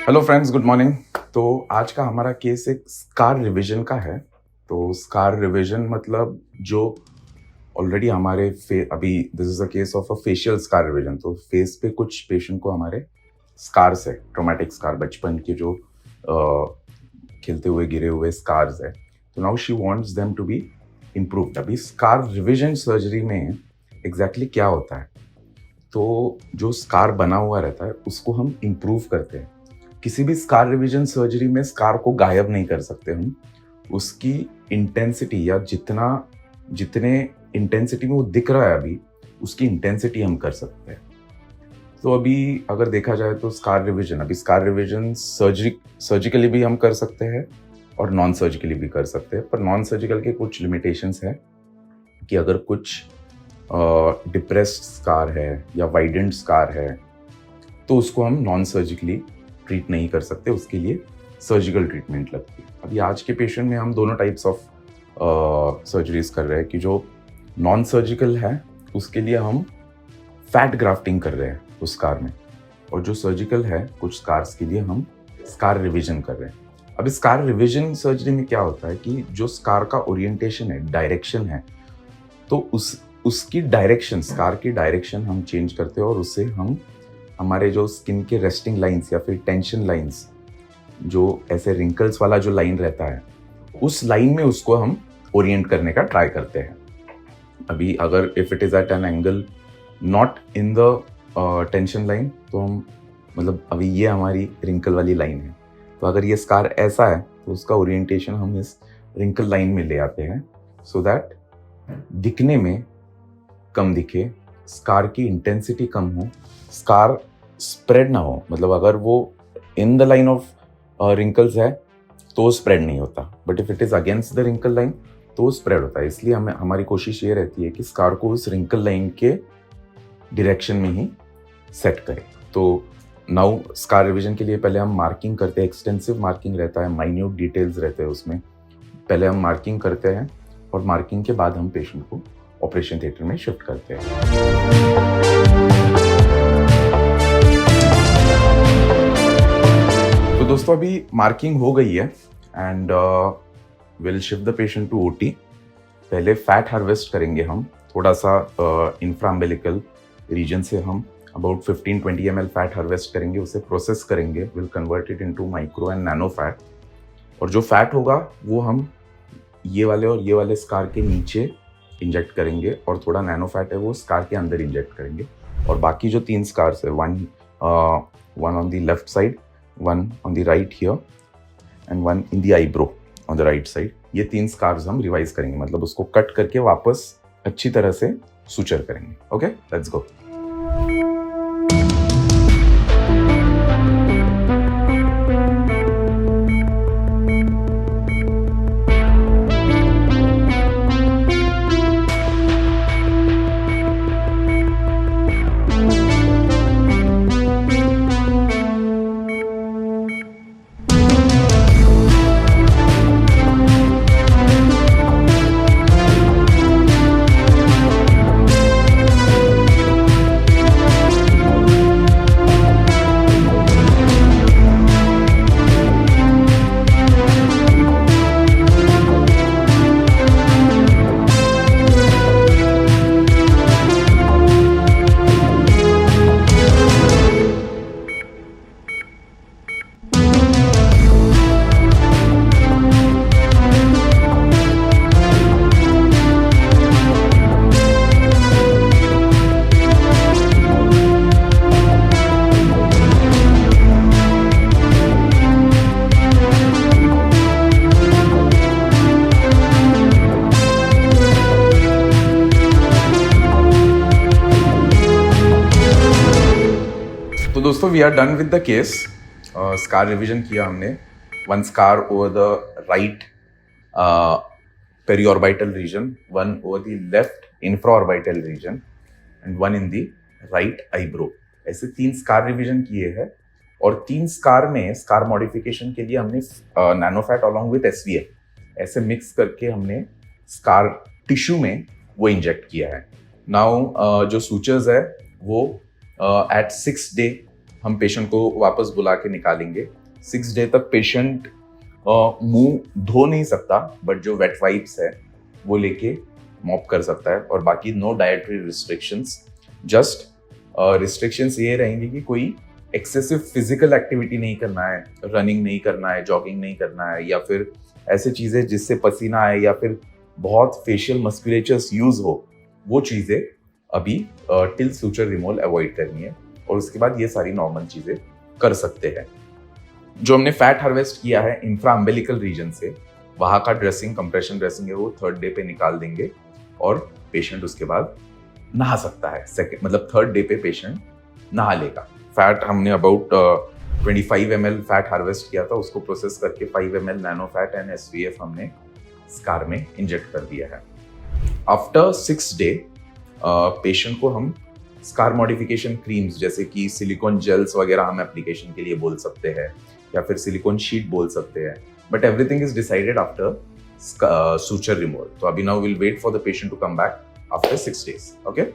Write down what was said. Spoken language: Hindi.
Hello friends, good morning. तो आज का हमारा केस एक स्कार रिवीजन का है। तो स्कार रिवीजन मतलब जो ऑलरेडी हमारे अभी this is a case of a facial scar revision. तो फेस पे कुछ पेशेंट को हमारे स्कार्स है, ट्रोमेटिक स्कार, बचपन के जो खेलते हुए गिरे हुए स्कार्स है। तो now she wants them to be improved. अभी स्कार रिवीजन सर्जरी में एग्जैक्टली क्या होता है, तो जो स्कार बना हुआ रहता है उसको हम इम्प्रूव करते हैं। किसी भी स्कार रिवीजन सर्जरी में स्कार को गायब नहीं कर सकते हम, उसकी इंटेंसिटी या जितने इंटेंसिटी में वो दिख रहा है अभी, उसकी इंटेंसिटी हम कर सकते हैं। तो अभी अगर देखा जाए तो स्कार रिवीजन सर्जिकली भी हम कर सकते हैं और नॉन सर्जिकली भी कर सकते हैं। पर नॉन सर्जिकल के कुछ लिमिटेशंस हैं कि अगर कुछ डिप्रेस्ड स्कार है या वाइडेंड स्कार है तो उसको हम नॉन सर्जिकली ट्रीट नहीं कर सकते, उसके लिए सर्जिकल ट्रीटमेंट लगती है। अभी आज के पेशेंट में हम दोनों टाइप्स ऑफ सर्जरीज कर रहे हैं कि जो नॉन सर्जिकल है उसके लिए हम फैट ग्राफ्टिंग कर रहे हैं उस स्कार में, और जो सर्जिकल है कुछ स्कार्स के लिए हम स्कार रिवीजन कर रहे हैं। अब स्कार रिवीजन सर्जरी में क्या होता है कि जो स्कार का ओरिएंटेशन है, डायरेक्शन है, तो उसकी डायरेक्शन, स्कार की डायरेक्शन हम चेंज करते हैं और उससे हम हमारे जो स्किन के रेस्टिंग लाइंस या फिर टेंशन लाइंस, जो ऐसे रिंकल्स वाला जो लाइन रहता है, उस लाइन में उसको हम ओरिएंट करने का ट्राई करते हैं। अभी अगर if it is at an angle not in the tension line, तो हम मतलब अभी ये हमारी रिंकल वाली लाइन है, तो अगर ये स्कार ऐसा है तो उसका ओरिएंटेशन हम इस रिंकल लाइन में ले आते हैं सो दैट दिखने में कम दिखे, स्कार की इंटेंसिटी कम हो, स्कार स्प्रेड ना हो। मतलब अगर वो in the line of wrinkles है तो स्प्रेड नहीं होता, but if it is against the wrinkle line तो स्प्रेड होता है। इसलिए हमारी कोशिश ये रहती है कि स्कार को उस रिंकल लाइन के डायरेक्शन में ही सेट करें। तो नाउ स्कार रिवीजन के लिए पहले हम मार्किंग करते हैं, एक्सटेंसिव मार्किंग रहता है, माइन्यूट डिटेल्स रहते हैं उसमें। पहले हम मार्किंग करते हैं और मार्किंग के बाद हम पेशेंट को ऑपरेशन थिएटर में शिफ्ट करते हैं। तो दोस्तों अभी मार्किंग हो गई है and will shift the patient to OT. पहले फैट हार्वेस्ट करेंगे हम, थोड़ा सा इंफ्राम्बिलिकल रीजन से हम अबाउट 15-20 ml फैट हार्वेस्ट करेंगे, उसे प्रोसेस करेंगे, will convert it into micro and nano fat. और जो फैट होगा वो हम ये वाले और ये वाले स्कार के नीचे इंजेक्ट करेंगे, और थोड़ा नैनो फैट है वो स्कार के अंदर इंजेक्ट करेंगे। और बाकी जो 3 स्कार्स है, one on the left side, one on the right here and one in the eyebrow on the right side, ये 3 स्कार्स हम रिवाइज करेंगे, मतलब उसको कट करके वापस अच्छी तरह से सुचर करेंगे। Okay, let's go. तो दोस्तों we are done with the case. Scar revision किया हमने। One scar over the right periorbital region, one over the left infraorbital region and one in the right eyebrow. ऐसे 3 स्कार रिवीजन किए हैं, और 3 स्कार में स्कार मॉडिफिकेशन के लिए हमने नैनोफैट अलॉन्ग विद एसवीएफ ऐसे मिक्स करके हमने स्कार टिश्यू में वो इंजेक्ट किया है। नाउ जो सूचर्स है वो एट 6 डे हम पेशेंट को वापस बुला के निकालेंगे 6 डे तक पेशेंट मुंह धो नहीं सकता, बट जो वेट वाइप्स है वो लेके मॉप कर सकता है, और बाकी no dietary restrictions. Just restrictions ये रहेंगी कि कोई एक्सेसिव फिजिकल एक्टिविटी नहीं करना है, रनिंग नहीं करना है, जॉगिंग नहीं करना है, या फिर ऐसे चीजें जिससे पसीना आए या फिर बहुत फेशियल मस्कुलेचर्स यूज हो, वो चीजें अभी टिल सूचर रिमूवल अवॉइड करनी है, और उसके बाद ये सारी नॉर्मल चीजें कर सकते हैं। जो हमने फैट हार्वेस्ट किया है इंफ्रा अम्बिलिकल रीजन से, वहां का ड्रेसिंग, कंप्रेशन ड्रेसिंग है, वो 3rd डे पे निकाल देंगे और पेशेंट उसके बाद नहा सकता है। सेकेंड मतलब 3rd डे पे पेशेंट नहा लेगा। फैट हमने अबाउट 25 ml फैट हार्वेस्ट किया था, उसको प्रोसेस करके 5 ml nano fat and SVF हमने स्कार में इंजेक्ट कर दिया है। आफ्टर 6 डे पेशेंट को हम स्कार मॉडिफिकेशन क्रीम्स जैसे कि सिलिकॉन जेल्स वगैरह हम एप्लीकेशन के लिए बोल सकते हैं, या फिर सिलिकॉन शीट बोल सकते हैं, but everything is decided after suture removal. तो अभी now we'll wait for the patient to come back after 6 days. Okay.